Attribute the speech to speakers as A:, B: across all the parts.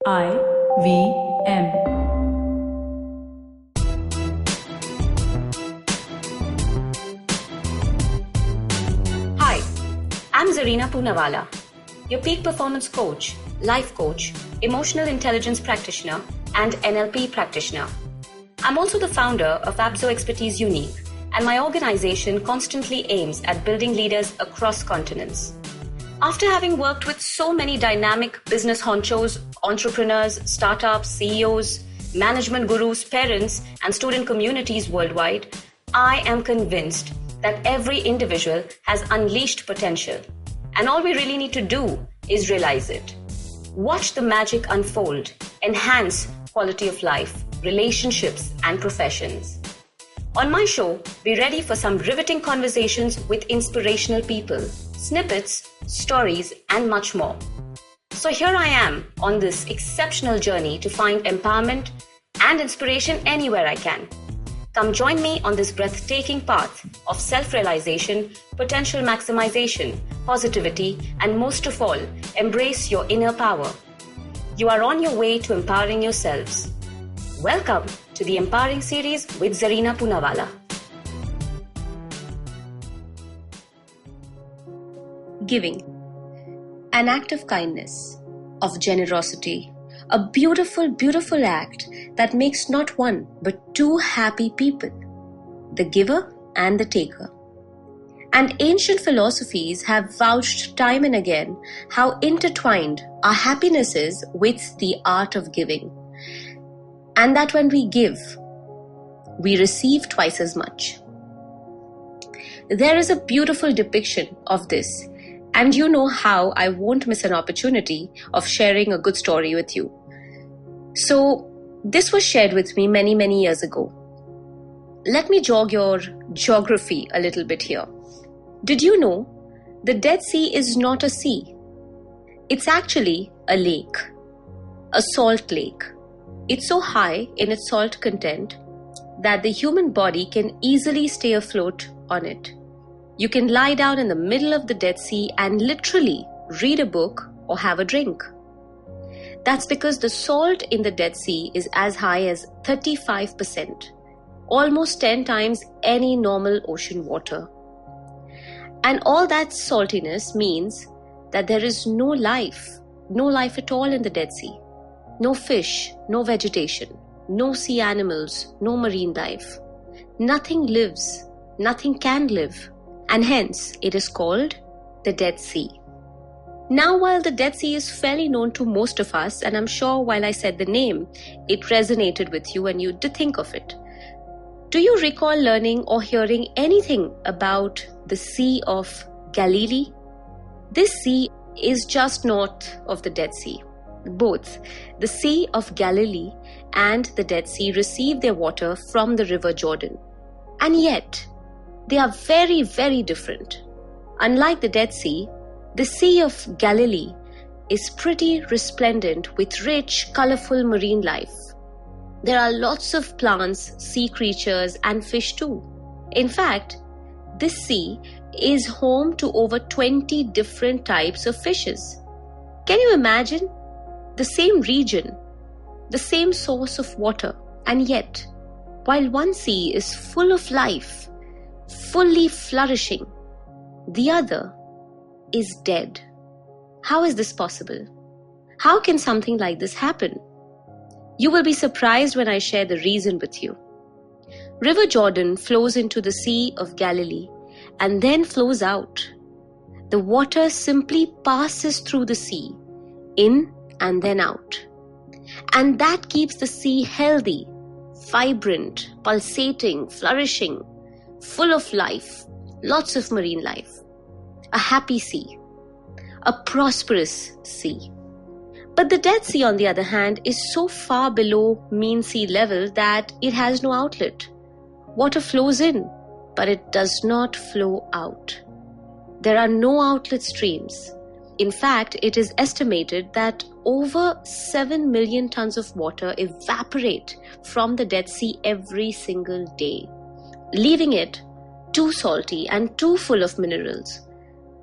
A: IVM.
B: Hi, I'm Zarina Poonawalla, your peak performance coach, life coach, emotional intelligence practitioner, and NLP practitioner. I'm also the founder of Abzo Expertise Unique, and my organization constantly aims at building leaders across continents. After having worked with so many dynamic business honchos, entrepreneurs, startups, CEOs, management gurus, parents, and student communities worldwide, I am convinced that every individual has unleashed potential. And all we really need to do is realize it. Watch the magic unfold, enhance quality of life, relationships, and professions. On my show, be ready for some riveting conversations with inspirational people, snippets, stories, and much more. So here I am on this exceptional journey to find empowerment and inspiration anywhere I can. Come join me on this breathtaking path of self-realization, potential maximization, positivity, and most of all, embrace your inner power. You are on your way to empowering yourselves. Welcome to the Empowering Series with Zarina Poonawalla. Giving. An act of kindness, of generosity. A beautiful, beautiful act that makes not one but two happy people, the giver and the taker. And ancient philosophies have vouched time and again how intertwined our happiness is with the art of giving. And that when we give, we receive twice as much. There is a beautiful depiction of this, and you know how I won't miss an opportunity of sharing a good story with you. So, this was shared with me many, many years ago. Let me jog your geography a little bit here. Did you know the Dead Sea is not a sea? It's actually a lake, a salt lake. It's so high in its salt content that the human body can easily stay afloat on it. You can lie down in the middle of the Dead Sea and literally read a book or have a drink. That's because the salt in the Dead Sea is as high as 35%, almost 10 times any normal ocean water. And all that saltiness means that there is no life at all in the Dead Sea. No fish, no vegetation, no sea animals, no marine life. Nothing lives, nothing can live, and hence it is called the Dead Sea. Now, while the Dead Sea is fairly known to most of us, and I'm sure while I said the name, it resonated with you and you did think of it. Do you recall learning or hearing anything about the Sea of Galilee? This sea is just north of the Dead Sea. Both the Sea of Galilee and the Dead Sea receive their water from the River Jordan. And yet, they are very, very different. Unlike the Dead Sea, the Sea of Galilee is pretty resplendent with rich, colorful marine life. There are lots of plants, sea creatures, and fish too. In fact, this sea is home to over 20 different types of fishes. Can you imagine? The same region, the same source of water, and yet, while one sea is full of life, fully flourishing, the other is dead. How is this possible? How can something like this happen? You will be surprised when I share the reason with you. River Jordan flows into the Sea of Galilee and then flows out. The water simply passes through the sea, in and then out. And that keeps the sea healthy, vibrant, pulsating, flourishing, full of life, lots of marine life. A happy sea, a prosperous sea. But the Dead Sea, on the other hand, is so far below mean sea level that it has no outlet. Water flows in, but it does not flow out. There are no outlet streams. In fact, it is estimated that over 7 million tons of water evaporate from the Dead Sea every single day, leaving it too salty and too full of minerals,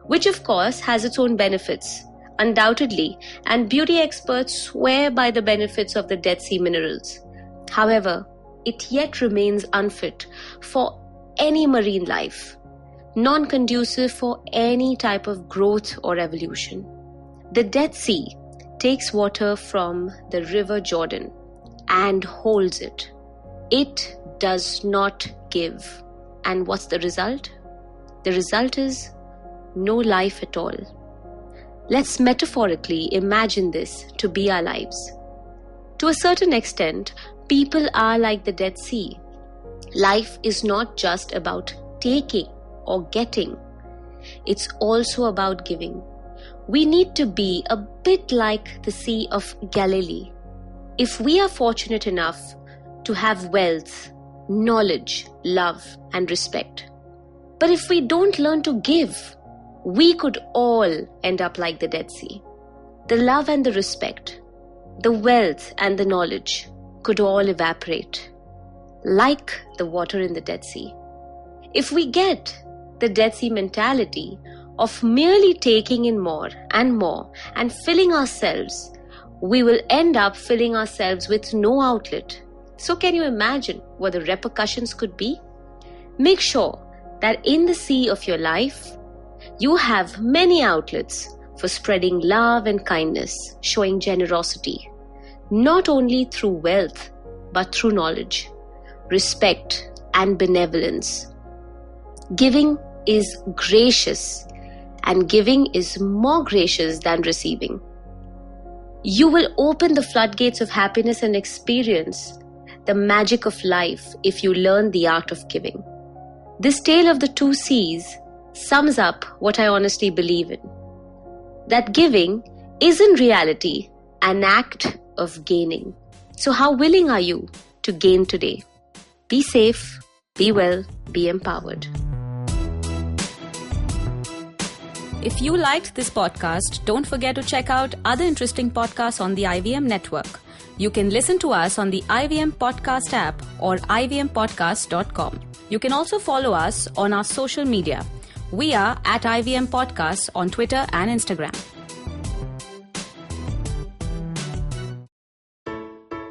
B: which of course has its own benefits, undoubtedly, and beauty experts swear by the benefits of the Dead Sea minerals. However, it yet remains unfit for any marine life, non-conducive for any type of growth or evolution. The Dead Sea takes water from the River Jordan and holds it. It does not give. And what's the result? The result is no life at all. Let's metaphorically imagine this to be our lives. To a certain extent, people are like the Dead Sea. Life is not just about taking or getting. It's also about giving. We need to be a bit like the Sea of Galilee. If we are fortunate enough to have wealth, knowledge, love, and respect. But if we don't learn to give, we could all end up like the Dead Sea. The love and the respect, the wealth and the knowledge could all evaporate, like the water in the Dead Sea. If we get the Dead Sea mentality of merely taking in more and filling ourselves, we will end up filling ourselves with no outlet. So can you imagine what the repercussions could be? Make sure that in the sea of your life, you have many outlets for spreading love and kindness, showing generosity, not only through wealth, but through knowledge, respect, and benevolence. Giving is gracious, and giving is more gracious than receiving. You will open the floodgates of happiness and experience the magic of life if you learn the art of giving. This tale of the two seas sums up what I honestly believe in. That giving is in reality an act of gaining. So how willing are you to gain today? Be safe, be well, be empowered.
A: If you liked this podcast, don't forget to check out other interesting podcasts on the IVM network. You can listen to us on the IVM Podcast app or ivmpodcast.com. You can also follow us on our social media. We are at IVM Podcasts on Twitter and Instagram.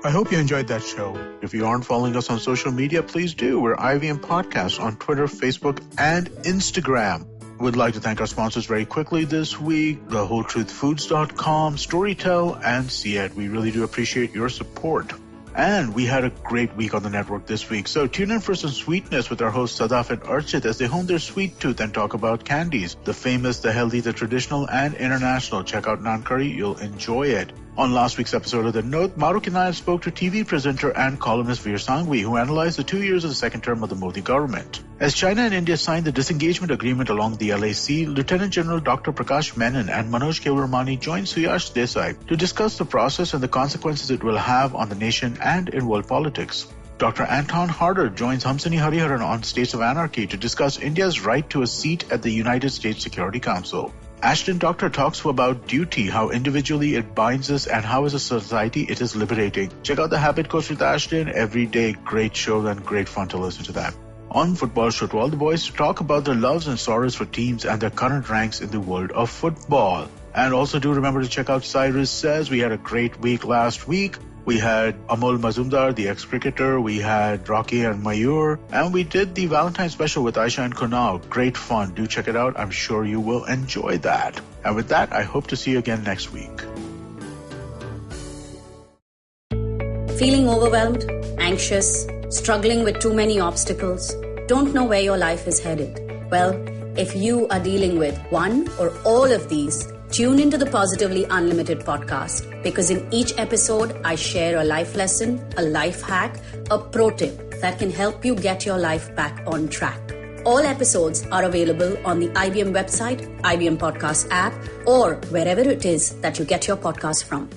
C: I hope you enjoyed that show. If you aren't following us on social media, please do. We're IVM Podcasts on Twitter, Facebook, and Instagram. We'd like to thank our sponsors very quickly this week, thewholetruthfoods.com, Storytel, and Siet. We really do appreciate your support. And we had a great week on the network this week. So tune in for some sweetness with our hosts Sadaf and Archit as they hone their sweet tooth and talk about candies. The famous, the healthy, the traditional, and international. Check out Naan Curry. You'll enjoy it. On last week's episode of The Note, Maruk and I spoke to TV presenter and columnist Veer Sanghvi, who analyzed the 2 years of the second term of the Modi government. As China and India signed the disengagement agreement along the LAC, Lieutenant General Dr. Prakash Menon and Manoj Kewalramani joined Suyash Desai to discuss the process and the consequences it will have on the nation and in world politics. Dr. Anton Harder joins Hamsini Hariharan on States of Anarchy to discuss India's right to a seat at the United States Security Council. Ashton Doctor talks about duty, how individually it binds us and how as a society it is liberating. Check out the Habit Coach with Ashton. Every day, great show and great fun to listen to that. On Football Show to all the boys to talk about their loves and sorrows for teams and their current ranks in the world of football. And also do remember to check out Cyrus Says. We had a great week last week. We had Amol Mazumdar, the ex-cricketer. We had Rocky and Mayur. And we did the Valentine special with Aisha and Kunal. Great fun. Do check it out. I'm sure you will enjoy that. And with that, I hope to see you again next week.
D: Feeling overwhelmed, anxious, struggling with too many obstacles, don't know where your life is headed? Well, if you are dealing with one or all of these, tune into the Positively Unlimited podcast, because in each episode, I share a life lesson, a life hack, a pro tip that can help you get your life back on track. All episodes are available on the IBM website, IBM Podcast app, or wherever it is that you get your podcast from.